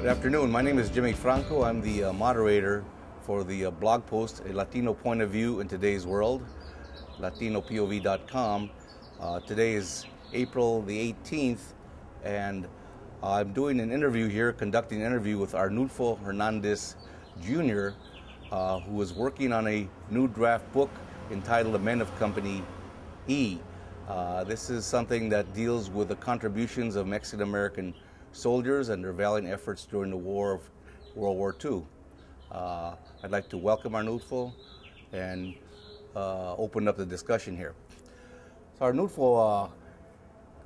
Good afternoon. My name is Jimmy Franco. I'm the moderator for the blog post, A Latino Point of View in Today's World, latinopov.com. Today is April the 18th, and I'm doing an interview here, conducting an interview with Arnulfo Hernandez Jr., who is working on a new draft book entitled The Men of Company E. This is something that deals with the contributions of Mexican-American soldiers and their valiant efforts during the war of World War II. I'd like to welcome Arnulfo and open up the discussion here. So Arnulfo,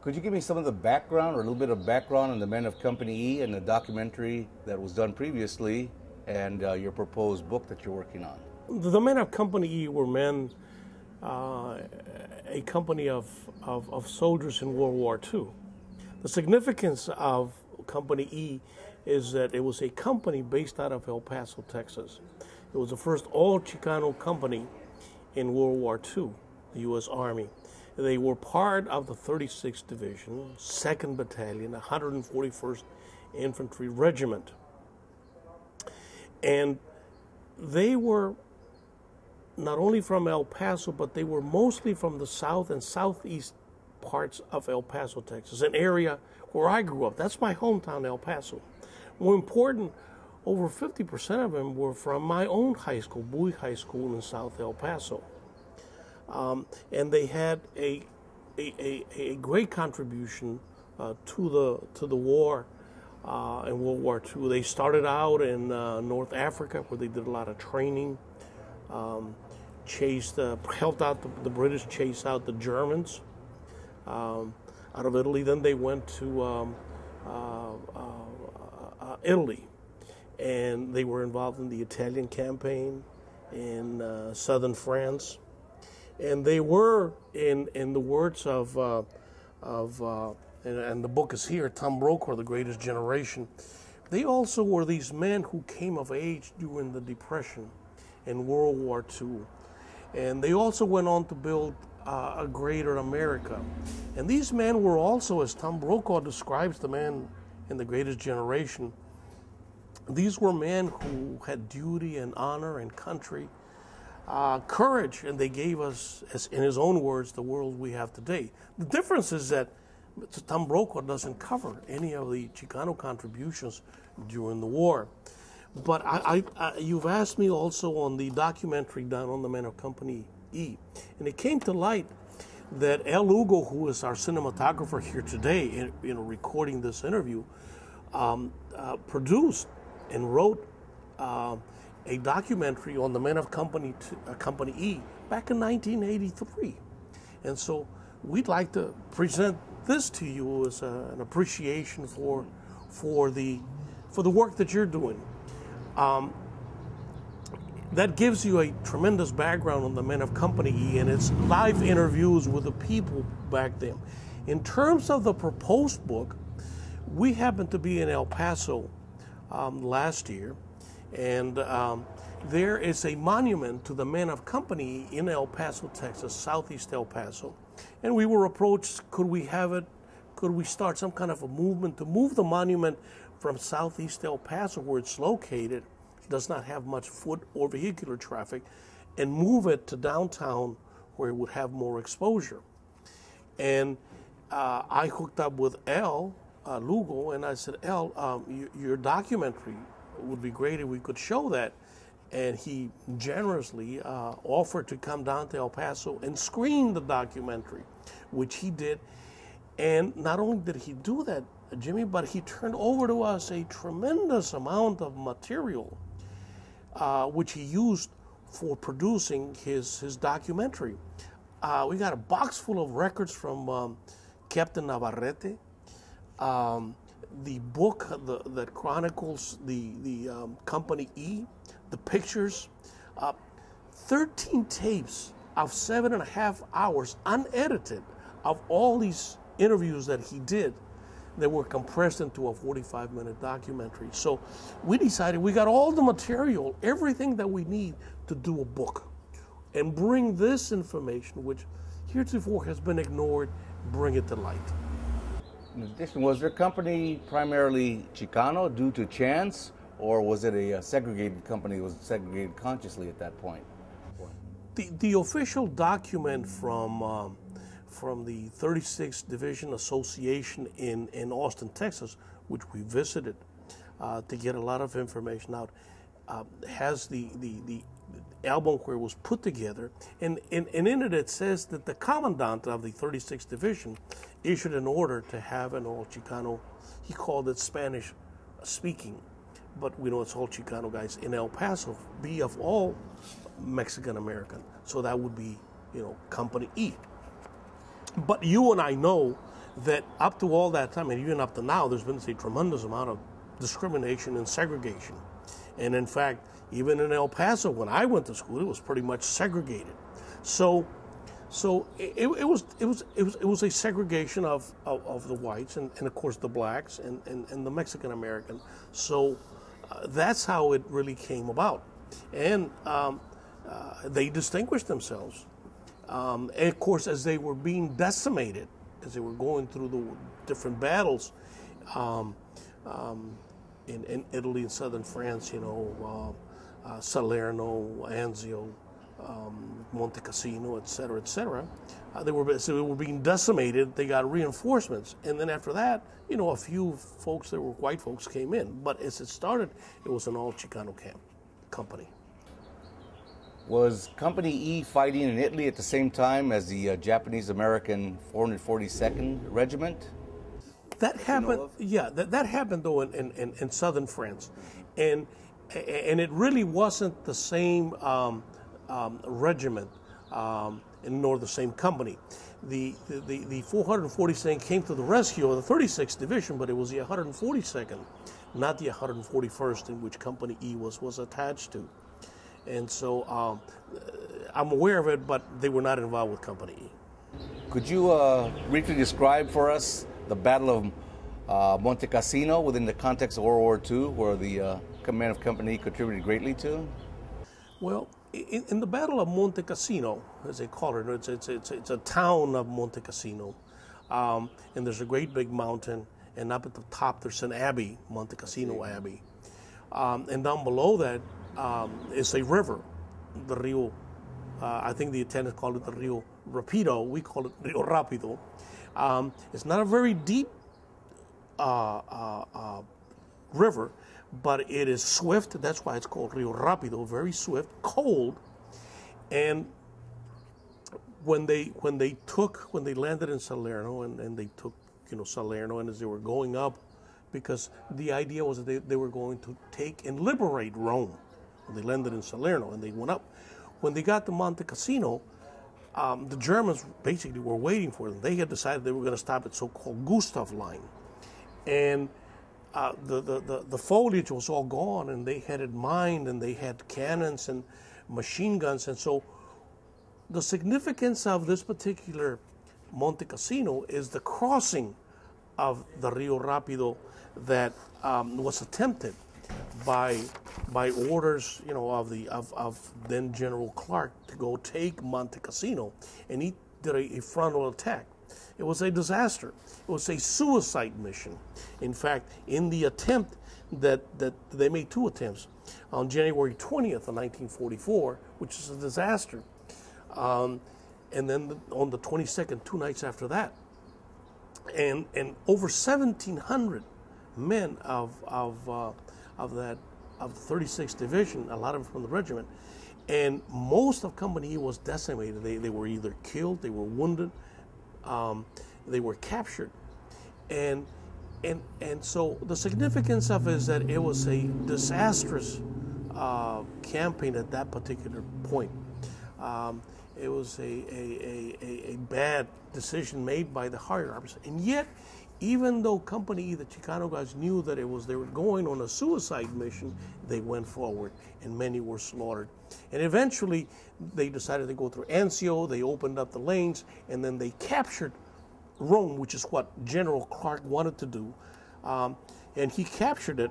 could you give me some of the background or a little bit of background on the Men of Company E and the documentary that was done previously and your proposed book that you're working on? The Men of Company E were men, a company of soldiers in World War II. The significance of Company E is that it was a company based out of El Paso, Texas. It was the first all-Chicano company in World War II, the U.S. Army. They were part of the 36th Division, 2nd Battalion, 141st Infantry Regiment. And they were not only from El Paso, but they were mostly from the south and southeast parts of El Paso, Texas, an area where I grew up. That's my hometown, El Paso. More important, over 50% of them were from my own high school, Bowie High School in South El Paso. And they had a great contribution to the war in World War II. They started out in North Africa, where they did a lot of training, helped out the British chase out the Germans out of Italy. Then they went to Italy, and they were involved in the Italian campaign in southern France. And they were, in the words of and the book is here, Tom Brokaw, The Greatest Generation, they also were these men who came of age during the Depression in World War II. And they also went on to build a greater America. And these men were also, as Tom Brokaw describes the men in The Greatest Generation, these were men who had duty and honor and country, courage, and they gave us, as in his own words, the world we have today. The difference is that Tom Brokaw doesn't cover any of the Chicano contributions during the war. But you've asked me also on the documentary done on the Men of Company E, and it came to light that El Hugo, who is our cinematographer here today, recording this interview, produced and wrote a documentary on the Men of Company E back in 1983. And so we'd like to present this to you as an appreciation for the work that you're doing. That gives you a tremendous background on the Men of Company E, and it's live interviews with the people back then. In terms of the proposed book, we happened to be in El Paso last year, and there is a monument to the Men of Company in El Paso, Texas, southeast El Paso. And we were approached, could we have it, could we start some kind of a movement to move the monument from southeast El Paso, where it's located, does not have much foot or vehicular traffic, and move it to downtown where it would have more exposure. And I hooked up with El Lugo, and I said, El, your documentary would be great if we could show that. And he generously offered to come down to El Paso and screen the documentary, which he did. And not only did he do that, Jimmy, but he turned over to us a tremendous amount of material, which he used for producing his documentary. We got a box full of records from Captain Navarrete, the book that chronicles the Company E, the pictures, 13 tapes of 7.5 hours unedited of all these interviews that he did that were compressed into a 45-minute documentary. So we decided we got all the material, everything that we need to do a book, and bring this information, which heretofore has been ignored, bring it to light. In addition, was their company primarily Chicano due to chance, or was it a segregated company? Was it segregated consciously at that point? The official document from the 36th Division Association in Austin, Texas, which we visited to get a lot of information out, has the album where it was put together, and in it says that the commandant of the 36th Division issued an order to have an all Chicano, he called it Spanish speaking, but we know it's all Chicano guys in El Paso, be of all Mexican American. So that would be, Company E. But you and I know that up to all that time, and even up to now, there's been a tremendous amount of discrimination and segregation. And in fact, even in El Paso, when I went to school, it was pretty much segregated. So it was a segregation of the whites and of course the blacks and the Mexican American. So that's how it really came about, and they distinguished themselves. And of course, as they were being decimated, as they were going through the different battles in Italy and southern France, Salerno, Anzio, Monte Cassino, et cetera, they were being decimated. They got reinforcements, and then after that, a few folks, there were white folks, came in. But as it started, it was an all Chicano company. Was Company E fighting in Italy at the same time as the Japanese-American 442nd Regiment? That happened, yeah. That happened though in southern France, and it really wasn't the same regiment, nor the same company. The 442nd came to the rescue of the 36th Division, but it was the 142nd, not the 141st, in which Company E was attached to. And so I'm aware of it, but they were not involved with Company E. Could you briefly describe for us the Battle of Monte Cassino within the context of World War II, where the command of Company E contributed greatly to? Well, in the Battle of Monte Cassino, as they call it, it's a town of Monte Cassino, and there's a great big mountain, and up at the top there's an abbey, Monte Cassino Abbey, and down below that is a river, the Rio. I think the Italians call it the Rio Rapido. We call it Rio Rapido. It's not a very deep river, but it is swift. That's why it's called Rio Rapido. Very swift, cold, and when they landed in Salerno and they took Salerno, and as they were going up, because the idea was that they were going to take and liberate Rome. When they landed in Salerno and they went up, when they got to Monte Cassino, the Germans basically were waiting for them. They had decided they were going to stop at so-called Gustav Line, and the foliage was all gone, and they had it mined, and they had cannons and machine guns, and so the significance of this particular Monte Cassino is the crossing of the Rio Rapido that was attempted by orders, of then General Clark to go take Monte Cassino, and he did a frontal attack. It was a disaster. It was a suicide mission. In fact, in the attempt that they made two attempts on January 20th of 1944, which is a disaster, and then on the 22nd, 2 nights after that, and over 1,700 men of the 36th Division, a lot of them from the regiment, and most of Company E was decimated. They were either killed, they were wounded, they were captured, and so the significance of it is that it was a disastrous campaign at that particular point. It was a bad decision made by the higher officers, and yet, even though Company E, the Chicano guys, knew that they were going on a suicide mission, they went forward, and many were slaughtered. And eventually, they decided to go through Anzio. They opened up the lanes, and then they captured Rome, which is what General Clark wanted to do, and he captured it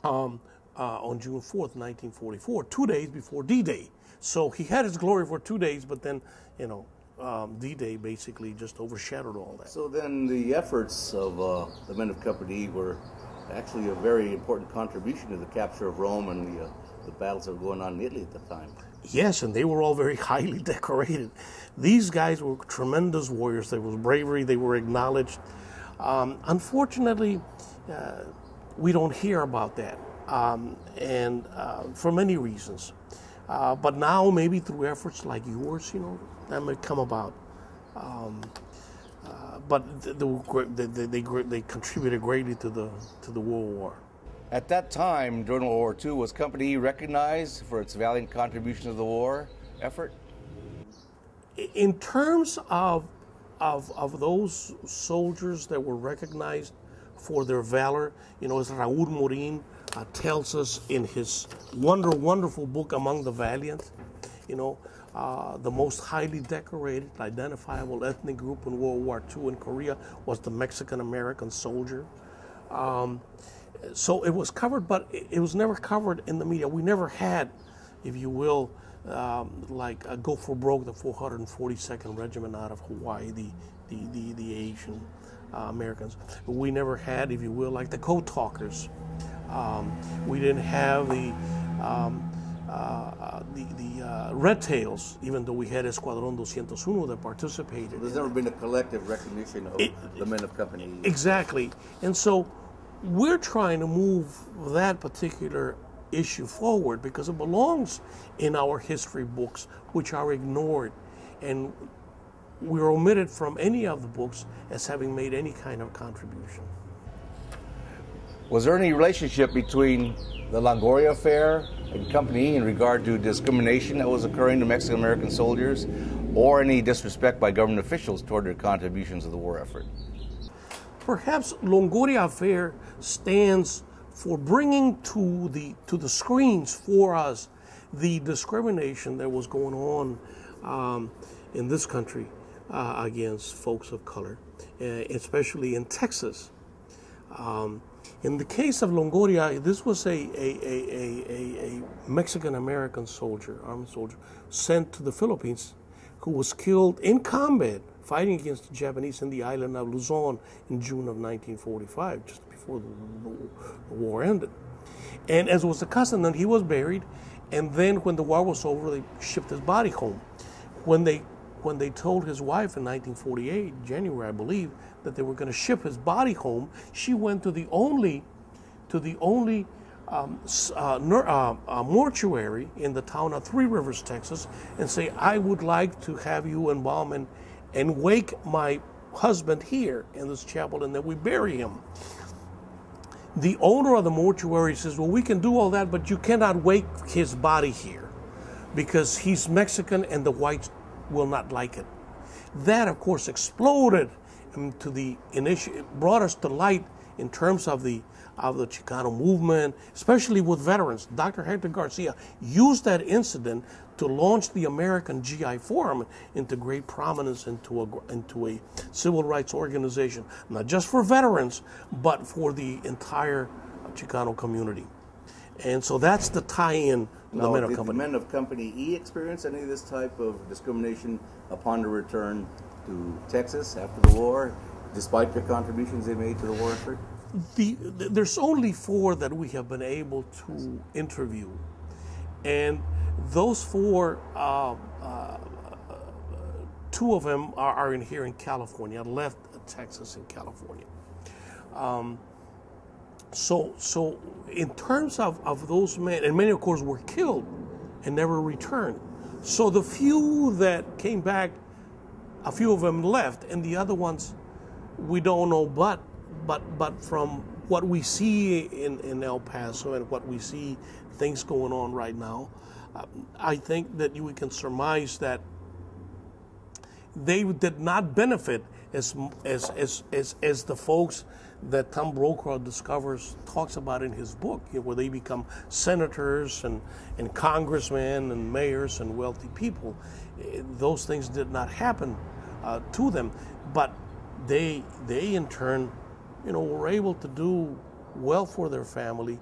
on June 4th, 1944, 2 days before D-Day. So he had his glory for 2 days, but then, D-Day basically just overshadowed all that. So then the efforts of the men of Company E were actually a very important contribution to the capture of Rome and the battles that were going on in Italy at the time. Yes, and they were all very highly decorated. These guys were tremendous warriors. There was bravery. They were acknowledged. Unfortunately, we don't hear about that, and for many reasons. But now, maybe through efforts like yours, that may come about. But they contributed greatly to the World War. At that time, during World War II, was Company E recognized for its valiant contribution to the war effort? In terms of those soldiers that were recognized for their valor, as Raúl Morín tells us in his wonderful book, Among the Valiant, the most highly decorated, identifiable ethnic group in World War II in Korea was the Mexican-American soldier. So it was covered, but it was never covered in the media. We never had, if you will, like Go for Broke, the 442nd Regiment out of Hawaii, the Asian Americans. We never had, if you will, like the Code Talkers. We didn't have the Red Tails, even though we had Escuadrón 201 that participated. There's never been a collective recognition of the men of Company E. Exactly. And so we're trying to move that particular issue forward because it belongs in our history books, which are ignored. And we're omitted from any of the books as having made any kind of contribution. Was there any relationship between the Longoria affair and Company E in regard to discrimination that was occurring to Mexican-American soldiers, or any disrespect by government officials toward their contributions to the war effort? Perhaps Longoria affair stands for bringing to the screens for us the discrimination that was going on in this country against folks of color, especially in Texas. In the case of Longoria, this was a Mexican-American soldier, armed soldier, sent to the Philippines, who was killed in combat fighting against the Japanese in the island of Luzon in June of 1945, just before the war ended. And as was the custom, then he was buried, and then when the war was over, they shipped his body home. When they told his wife in 1948, January, I believe, that they were going to ship his body home, she went to the only mortuary in the town of Three Rivers, Texas, and say, I would like to have you embalm and wake my husband here in this chapel, and then we bury him. The owner of the mortuary says, well, we can do all that, but you cannot wake his body here because he's Mexican and the whites will not like it. That, of course, exploded to the initiative, brought us to light in terms of the Chicano movement, especially with veterans. Dr. Hector Garcia used that incident to launch the American GI Forum into great prominence into a civil rights organization, not just for veterans, but for the entire Chicano community. And so that's the tie-in. Did the men of Company E experience any of this type of discrimination upon their return to Texas after the war, despite the contributions they made to the war effort? There's only 4 that we have been able to interview, and those 4, 2 of them are in here in California, left Texas in California. So in terms of those men, and many of course were killed and never returned. So the few that came back, a few of them left, and the other ones we don't know. But from what we see in El Paso and what we see things going on right now, I think that we can surmise that they did not benefit as the folks that Tom Brokaw talks about in his book, where they become senators and congressmen and mayors and wealthy people. Those things did not happen to them, but they in turn, were able to do well for their family.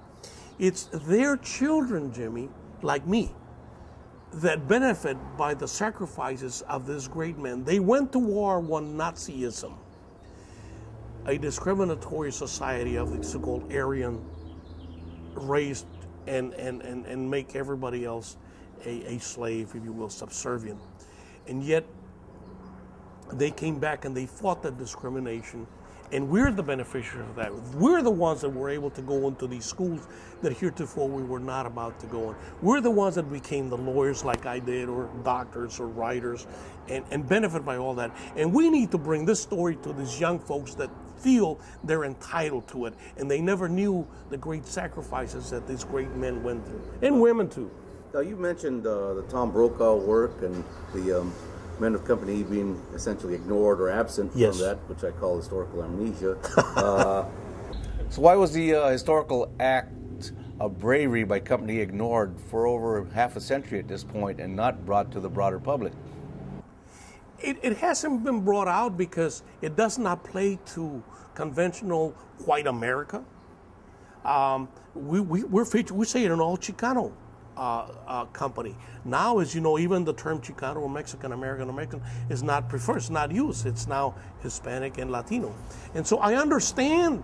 It's their children, Jimmy, like me, that benefit by the sacrifices of these great men. They went to war, won Nazism, a discriminatory society of the so-called Aryan race, and make everybody else a slave, if you will, subservient. And yet they came back and they fought that discrimination, and we're the beneficiaries of that. We're the ones that were able to go into these schools that heretofore we were not about to go in. We're the ones that became the lawyers like I did, or doctors or writers, and benefit by all that. And we need to bring this story to these young folks that feel they're entitled to it, and they never knew the great sacrifices that these great men went through, and women too. Now, you mentioned the Tom Brokaw work and the men of Company E being essentially ignored or absent Yes. from that, which I call historical amnesia. So why was the historical act of bravery by Company E ignored for over half a century at this point and not brought to the broader public? It hasn't been brought out because it does not play to conventional white America. We say it in all Chicano company. Now, as you know, even the term Chicano or Mexican American is not preferred, it's not used. It's now Hispanic and Latino. And so I understand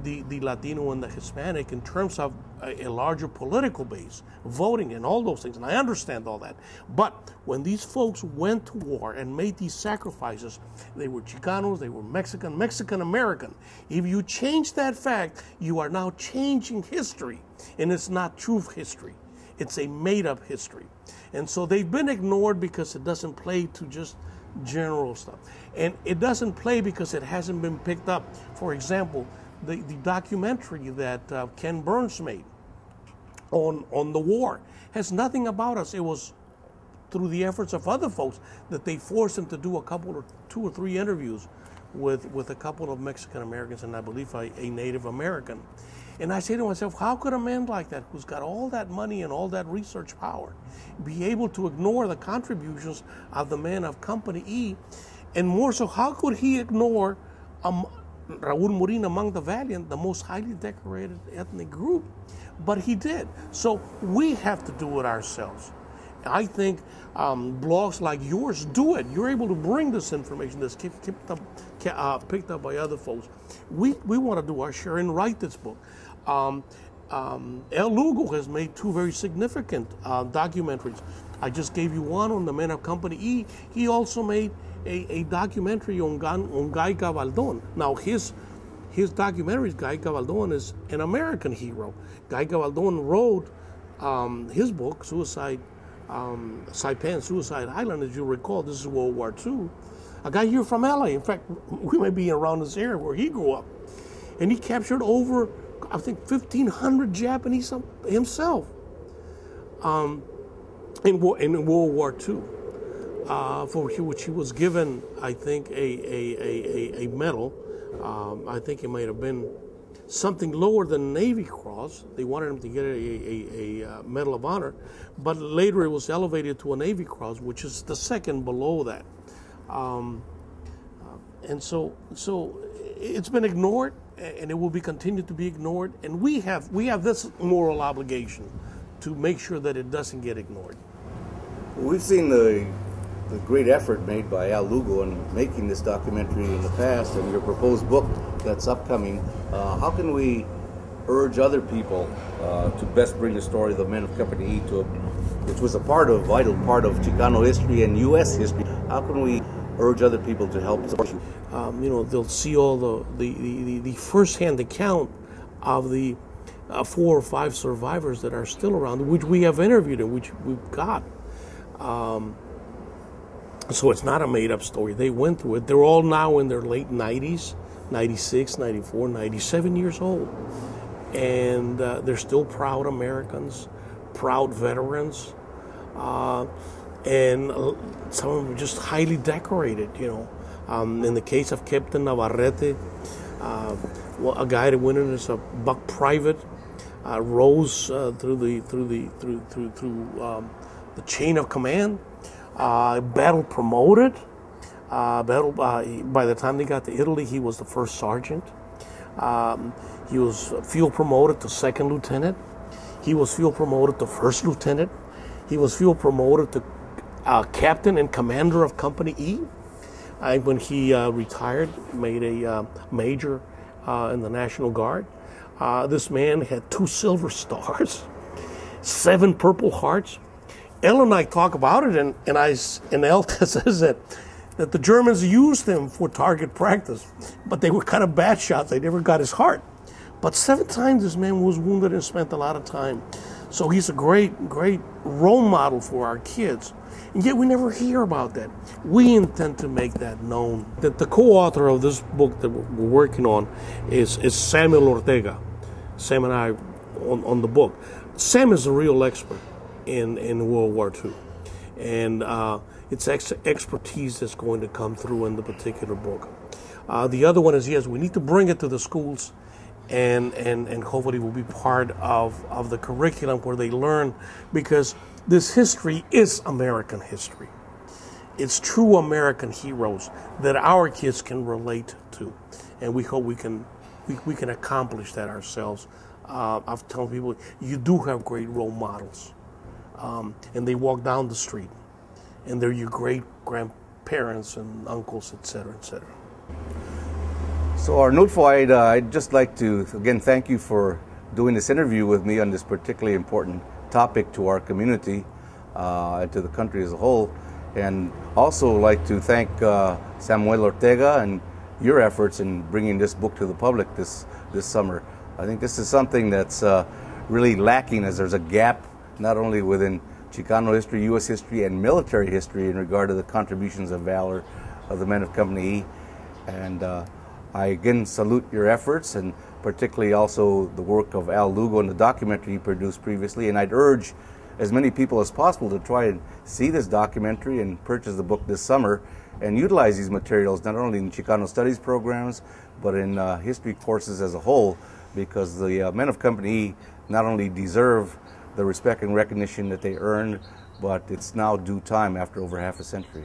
the Latino and the Hispanic in terms of a larger political base, voting and all those things, and I understand all that. But when these folks went to war and made these sacrifices, they were Chicanos, they were Mexican American. If you change that fact, you are now changing history, and it's not true history. It's a made-up history. And so they've been ignored because it doesn't play to just general stuff. And it doesn't play because it hasn't been picked up. For example, the documentary that Ken Burns made on the war has nothing about us. It was through the efforts of other folks that they forced him to do two or three interviews with a couple of Mexican Americans and I believe a Native American. And I say to myself, how could a man like that, who's got all that money and all that research power, be able to ignore the contributions of the men of Company E? And more so, how could he ignore Raul Morin among the valiant, the most highly decorated ethnic group? But he did. So we have to do it ourselves. I think blogs like yours do it. You're able to bring this information that's picked up by other folks. We want to do our share and write this book. El Lugo has made two very significant documentaries. I just gave you one on the men of Company E. He also made a documentary on Guy Gabaldon. Now his documentaries, Guy Gabaldon is an American hero. Guy Gabaldon wrote his book, Saipan, Suicide Island, as you recall. This is World War II. A guy here from LA. In fact, we may be around this area where he grew up. And he captured over, I think, 1,500 Japanese himself in World War II, for which he was given, I think, a medal. I think it might have been something lower than Navy Cross. They wanted him to get a Medal of Honor, but later it was elevated to a Navy Cross, which is the second below that. And so it's been ignored, and it will be continued to be ignored. And we have this moral obligation to make sure that it doesn't get ignored. We've seen the great effort made by Al Lugo in making this documentary in the past, and your proposed book that's upcoming. How can we urge other people to best bring the story of the men of Company E which was a vital part of Chicano history and U.S. history? How can we urge other people to help support you? They'll see all the first-hand account of the 4 or 5 survivors that are still around, which we have interviewed and which we've got. So it's not a made-up story. They went through it. They're all now in their late 90s, 96, 94, 97 years old. And they're still proud Americans, proud veterans, and some of them are just highly decorated, In the case of Captain Navarrete, a guy that went in as a buck private, rose through the chain of command, battle promoted. By the time they got to Italy, he was the first sergeant. He was field promoted to second lieutenant. He was field promoted to first lieutenant. He was field promoted to captain and commander of Company E. When he retired, made a major in the National Guard. This man had 2 silver stars, 7 Purple Hearts. El and I talk about it, and El says that the Germans used him for target practice, but they were kind of bad shots. They never got his heart. But 7 times this man was wounded and spent a lot of time. So he's a great role model for our kids. And yet we never hear about that. We intend to make that known. That the co-author of this book that we're working on is Samuel Ortega. Sam and I on the book. Sam is a real expert in World War II. And it's expertise that's going to come through in the particular book. The other one is, yes, we need to bring it to the schools, and hopefully will be part of the curriculum where they learn, because this history is American history. It's true American heroes that our kids can relate to, and we hope we can accomplish that ourselves. I've told people, you do have great role models, and they walk down the street, and they're your great-grandparents and uncles, etc., etc. So Arnulfo, I'd just like to, again, thank you for doing this interview with me on this particularly important topic to our community and to the country as a whole. And also like to thank Samuel Ortega and your efforts in bringing this book to the public this summer. I think this is something that's really lacking, as there's a gap not only within Chicano history, U.S. history, and military history in regard to the contributions of valor of the men of Company E. And I again salute your efforts, and particularly also the work of Al Lugo and the documentary he produced previously. And I'd urge as many people as possible to try and see this documentary and purchase the book this summer and utilize these materials not only in Chicano studies programs but in history courses as a whole, because the men of Company E not only deserve the respect and recognition that they earned, but it's now due time after over half a century.